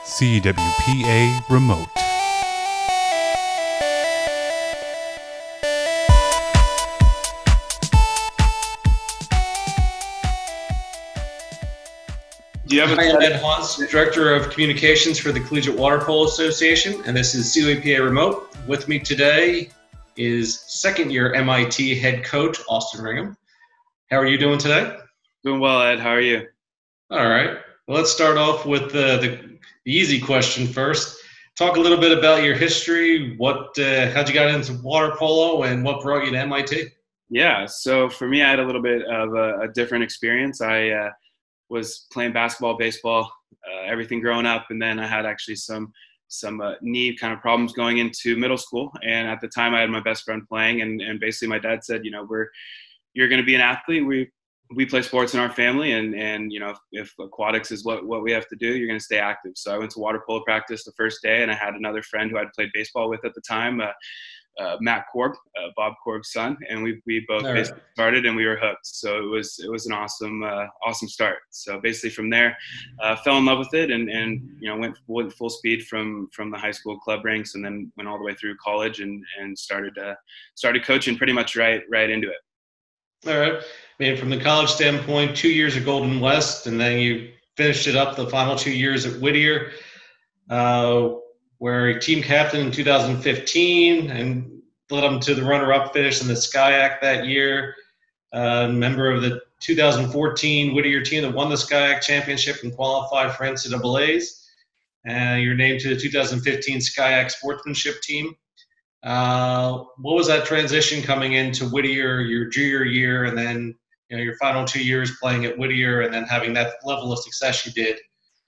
CWPA Remote. Do you have Hi, I'm Ed Hans, Director of Communications for the Collegiate Water Polo Association, and this is CWPA Remote. With me today is second-year MIT head coach, Austin Ringheim. How are you doing today? Doing well, Ed. How are you? All right. Well, let's start off with the easy question first. Talk a little bit about your history. How'd you get into water polo, and what brought you to MIT? Yeah. So for me, I had a little bit of a different experience. I was playing basketball, baseball, everything growing up, and then I had actually some knee kind of problems going into middle school. And at the time, I had my best friend playing, and basically my dad said, you're going to be an athlete. We play sports in our family, and if aquatics is what we have to do, you're going to stay active. So I went to water polo practice the first day, and I had another friend who I'd played baseball with at the time, Matt Korb, Bob Korb's son, and we both basically started, and we were hooked. So it was an awesome start. So basically from there, fell in love with it, and went full speed from the high school club ranks, and then went all the way through college, and started coaching pretty much right into it. All right. I mean, from the college standpoint, 2 years at Golden West, and then you finished it up the final 2 years at Whittier, where a team captain in 2015 and led them to the runner-up finish in the SCIAC that year. Member of the 2014 Whittier team that won the SCIAC championship and qualified for NCAAs. You're named to the 2015 SCIAC sportsmanship team. What was that transition coming into Whittier, your junior year, and then your final 2 years playing at Whittier, and then having that level of success you did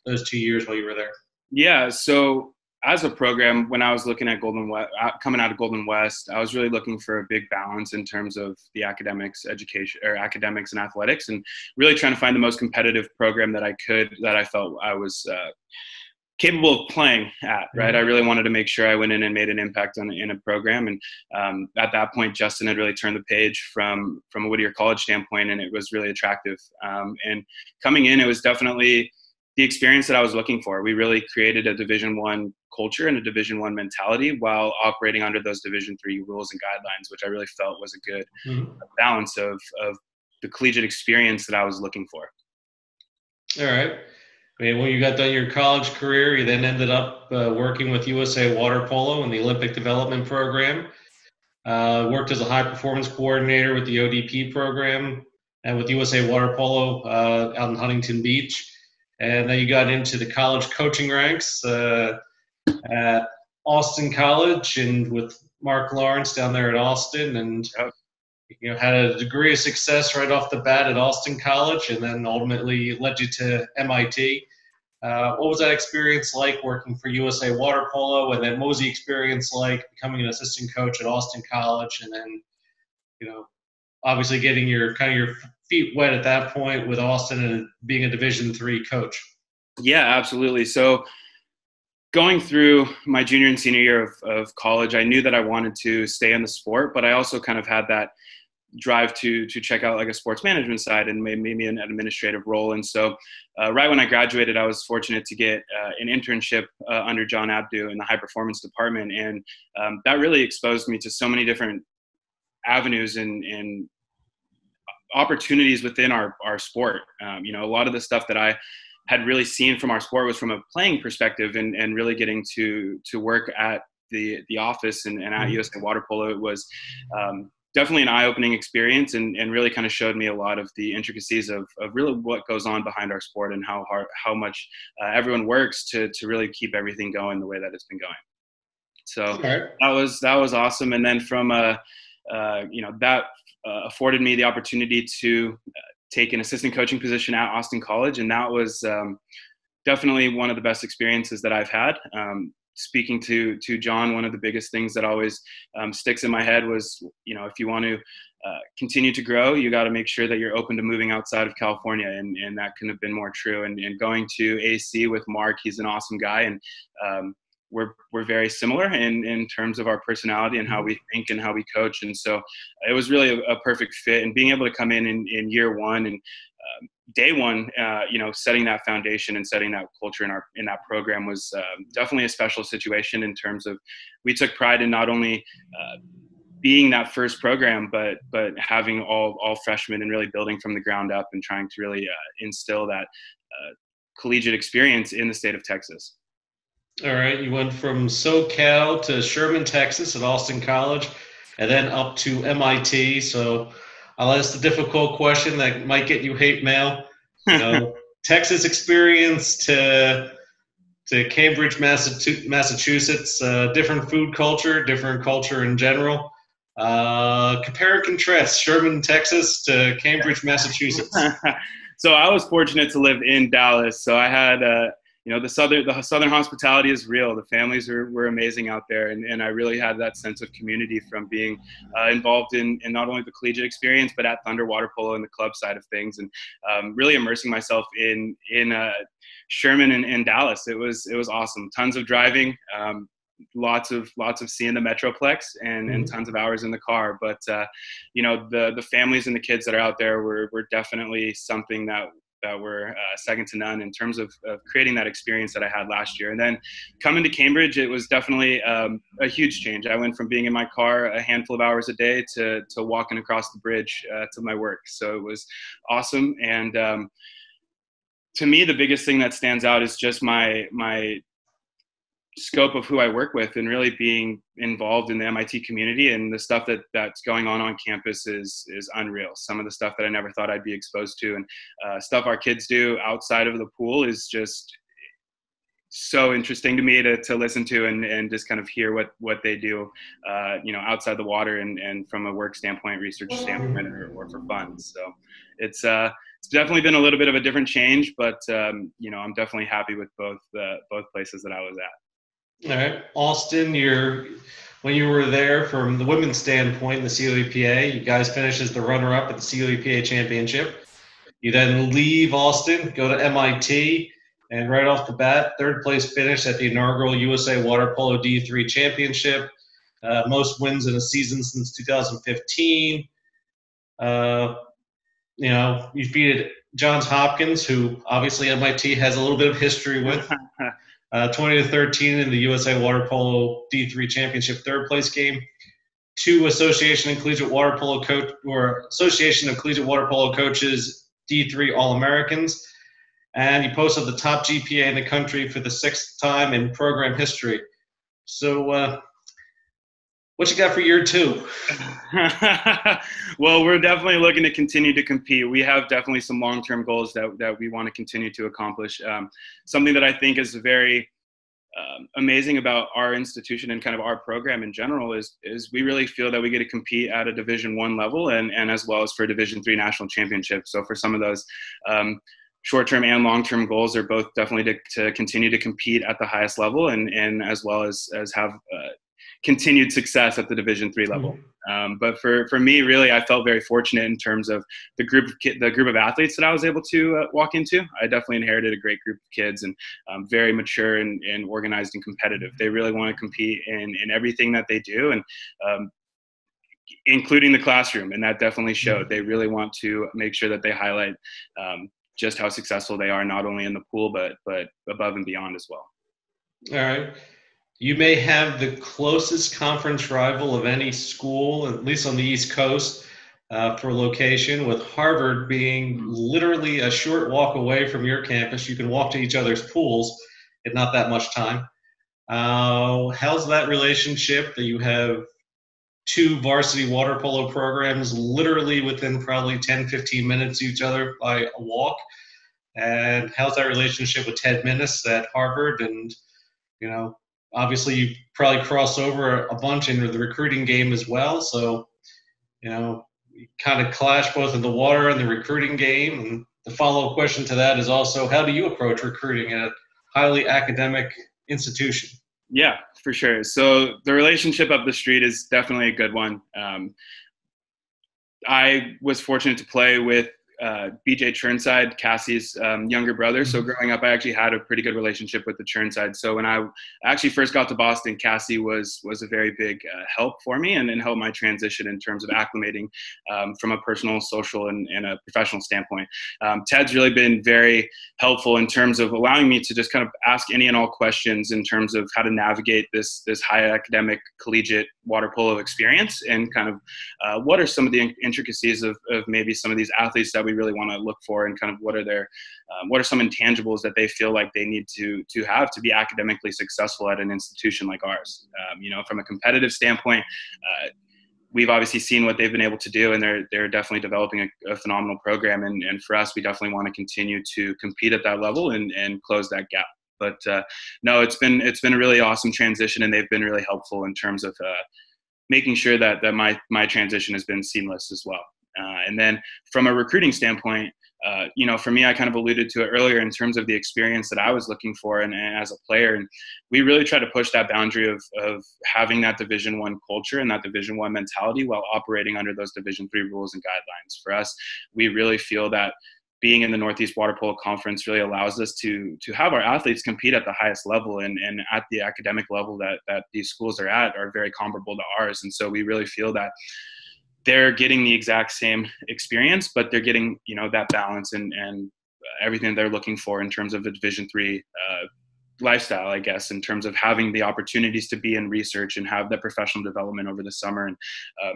those 2 years while you were there? Yeah, so as a program, when I was looking at coming out of Golden West, I was really looking for a big balance in terms of the academics and athletics, and really trying to find the most competitive program that I felt I was capable of playing at, right? I really wanted to make sure I went in and made an impact in a program. And at that point, Justin had really turned the page from a Whittier College standpoint, and it was really attractive. And coming in, it was definitely the experience that I was looking for. We really created a Division I culture and a Division I mentality while operating under those Division III rules and guidelines, which I really felt was a good balance of the collegiate experience that I was looking for. All right. I mean, when you got done your college career, you then ended up working with USA Water Polo in the Olympic Development Program. Worked as a high-performance coordinator with the ODP program and with USA Water Polo out in Huntington Beach. And then you got into the college coaching ranks at Austin College and with Mark Lawrence down there at Austin, and had a degree of success right off the bat at Austin College, and then ultimately led you to MIT. What was that experience like working for USA Water Polo, and then what was the experience like becoming an assistant coach at Austin College, and then obviously getting your feet wet at that point with Austin and being a Division III coach? Yeah, absolutely. So going through my junior and senior year of college, I knew that I wanted to stay in the sport, but I also kind of had that drive to check out like a sports management side and maybe an administrative role. And so right when I graduated, I was fortunate to get an internship under John Abdu in the high performance department. And that really exposed me to so many different avenues and opportunities within our sport. A lot of the stuff that I had really seen from our sport was from a playing perspective, and really getting to work at the office and at USA Water Polo. It was definitely an eye-opening experience, and really kind of showed me a lot of the intricacies of really what goes on behind our sport and how much everyone works to really keep everything going the way that it's been going. So that was awesome. And then from that afforded me the opportunity to take an assistant coaching position at Austin College, and that was definitely one of the best experiences that I've had. Speaking to John, one of the biggest things that always sticks in my head was, if you want to continue to grow, you got to make sure that you're open to moving outside of California. And that couldn't have been more true. And going to AC with Mark, he's an awesome guy. And, we're very similar in terms of our personality and how we think and how we coach. And so it was really a perfect fit. And being able to come in year one and day one, setting that foundation and setting that culture in that program was definitely a special situation in terms of we took pride in not only being that first program, but having all freshmen and really building from the ground up and trying to really instill that collegiate experience in the state of Texas. All right. You went from SoCal to Sherman, Texas at Austin College, and then up to MIT. So I'll ask the difficult question that might get you hate mail. Texas experience to Cambridge, Massachusetts, different food culture, different culture in general. Compare and contrast Sherman, Texas to Cambridge, Massachusetts. So I was fortunate to live in Dallas. So I had, the Southern hospitality is real. The families were amazing out there. And I really had that sense of community from being involved in not only the collegiate experience, but at Thunder Water Polo and the club side of things. And really immersing myself in Sherman and Dallas. It was awesome. Tons of driving. Lots of seeing the Metroplex and tons of hours in the car. But, the families and the kids that are out there were definitely something that were second to none in terms of creating that experience that I had last year. And then coming to Cambridge, it was definitely a huge change. I went from being in my car a handful of hours a day to walking across the bridge to my work. So it was awesome. And to me, the biggest thing that stands out is just my scope of who I work with and really being involved in the MIT community, and the stuff that's going on campus is unreal. Some of the stuff that I never thought I'd be exposed to, and stuff our kids do outside of the pool is just so interesting to me to listen to and just kind of hear what they do, outside the water and from a work standpoint, research standpoint, or for fun. So it's definitely been a little bit of a different change, but I'm definitely happy with both places that I was at. All right, Austin, when you were there from the women's standpoint in the CWPA, you guys finished as the runner-up at the CWPA championship. You then leave Austin, go to MIT, and right off the bat, third place finish at the inaugural USA Water Polo D3 championship. Most wins in a season since 2015. You defeated Johns Hopkins, who obviously MIT has a little bit of history with. 20-13 in the USA Water Polo D3 Championship third place game. 2 Association of Collegiate Water Polo Coaches D3 All-Americans. And you posted the top GPA in the country for the 6th time in program history. So what you got for year 2? Well, we're definitely looking to continue to compete. We have definitely some long-term goals that we want to continue to accomplish. Something that I think is very amazing about our institution and kind of our program in general is we really feel that we get to compete at a Division I level and as well as for Division III national championships. So for some of those short-term and long-term goals are both definitely to continue to compete at the highest level and as well as have continued success at the Division III level. But for me, really, I felt very fortunate in terms of the group of athletes that I was able to walk into. I definitely inherited a great group of kids and very mature and organized and competitive. They really want to compete in everything that they do, and including the classroom, and that definitely showed. They really want to make sure that they highlight just how successful they are, not only in the pool, but above and beyond as well. All right. You may have the closest conference rival of any school, at least on the East Coast, for location, with Harvard being literally a short walk away from your campus. You can walk to each other's pools in not that much time. How's that relationship that you have 2 varsity water polo programs literally within probably 10, 15 minutes of each other by a walk? And how's that relationship with Ted Minnis at Harvard? And, obviously you probably cross over a bunch into the recruiting game as well. So, you kind of clash both in the water and the recruiting game. And the follow-up question to that is also, how do you approach recruiting at a highly academic institution? Yeah, for sure. So the relationship up the street is definitely a good one. I was fortunate to play with BJ Churnside, Cassie's younger brother. So growing up, I actually had a pretty good relationship with the Churnside. So when I actually first got to Boston, Cassie was a very big help for me and helped my transition in terms of acclimating from a personal, social, and a professional standpoint. Ted's really been very helpful in terms of allowing me to just kind of ask any and all questions in terms of how to navigate this high academic collegiate water polo experience, and kind of what are some of the intricacies of maybe some of these athletes that we really want to look for, and kind of what are some intangibles that they feel like they need to have to be academically successful at an institution like ours. From a competitive standpoint, we've obviously seen what they've been able to do, and they're definitely developing a phenomenal program. And for us, we definitely want to continue to compete at that level and close that gap. But no, it's been a really awesome transition, and they've been really helpful in terms of making sure that my transition has been seamless as well. And then from a recruiting standpoint, for me, I kind of alluded to it earlier in terms of the experience that I was looking for and as a player. And we really try to push that boundary of having that Division I culture and that Division I mentality while operating under those Division III rules and guidelines. For us, we really feel that being in the Northeast Water Polo Conference really allows us to have our athletes compete at the highest level, and at the academic level that these schools are at are very comparable to ours. And so we really feel that they're getting the exact same experience, but they're getting, that balance and everything they're looking for in terms of a Division III lifestyle, I guess, in terms of having the opportunities to be in research and have that professional development over the summer, and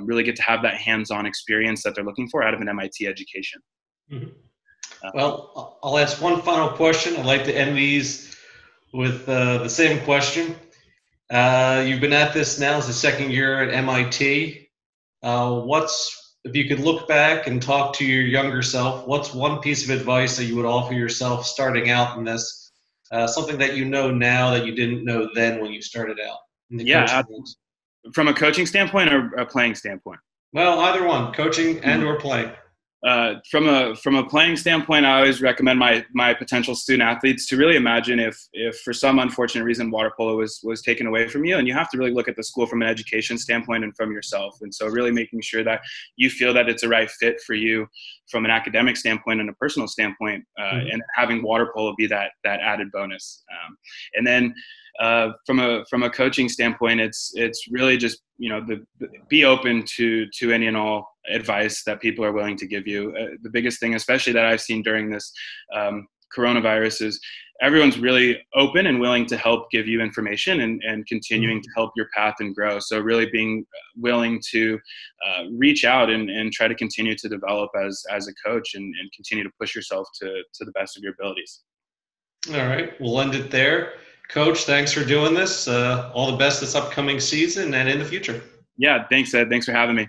really get to have that hands-on experience that they're looking for out of an MIT education. Mm-hmm. Well, I'll ask one final question. I'd like to end these with the same question. You've been at this now as the second year at MIT. If you could look back and talk to your younger self, what's one piece of advice that you would offer yourself starting out in this, something that you know now that you didn't know then when you started out? Yeah, from a coaching standpoint or a playing standpoint? Well, either one, coaching and or playing. From a playing standpoint, I always recommend my potential student athletes to really imagine if for some unfortunate reason water polo was taken away from you, and you have to really look at the school from an education standpoint and from yourself. And so really making sure that you feel that it's a right fit for you from an academic standpoint and a personal standpoint, and having water polo be that added bonus. And then from a coaching standpoint, it's really just be open to any and all advice that people are willing to give you. The biggest thing, especially that I've seen during this coronavirus, is everyone's really open and willing to help give you information and continuing to help your path and grow. So really being willing to reach out and try to continue to develop as a coach and continue to push yourself to the best of your abilities. All right, we'll end it there. Coach, thanks for doing this. All the best this upcoming season and in the future. Yeah, thanks, Ed. Thanks for having me.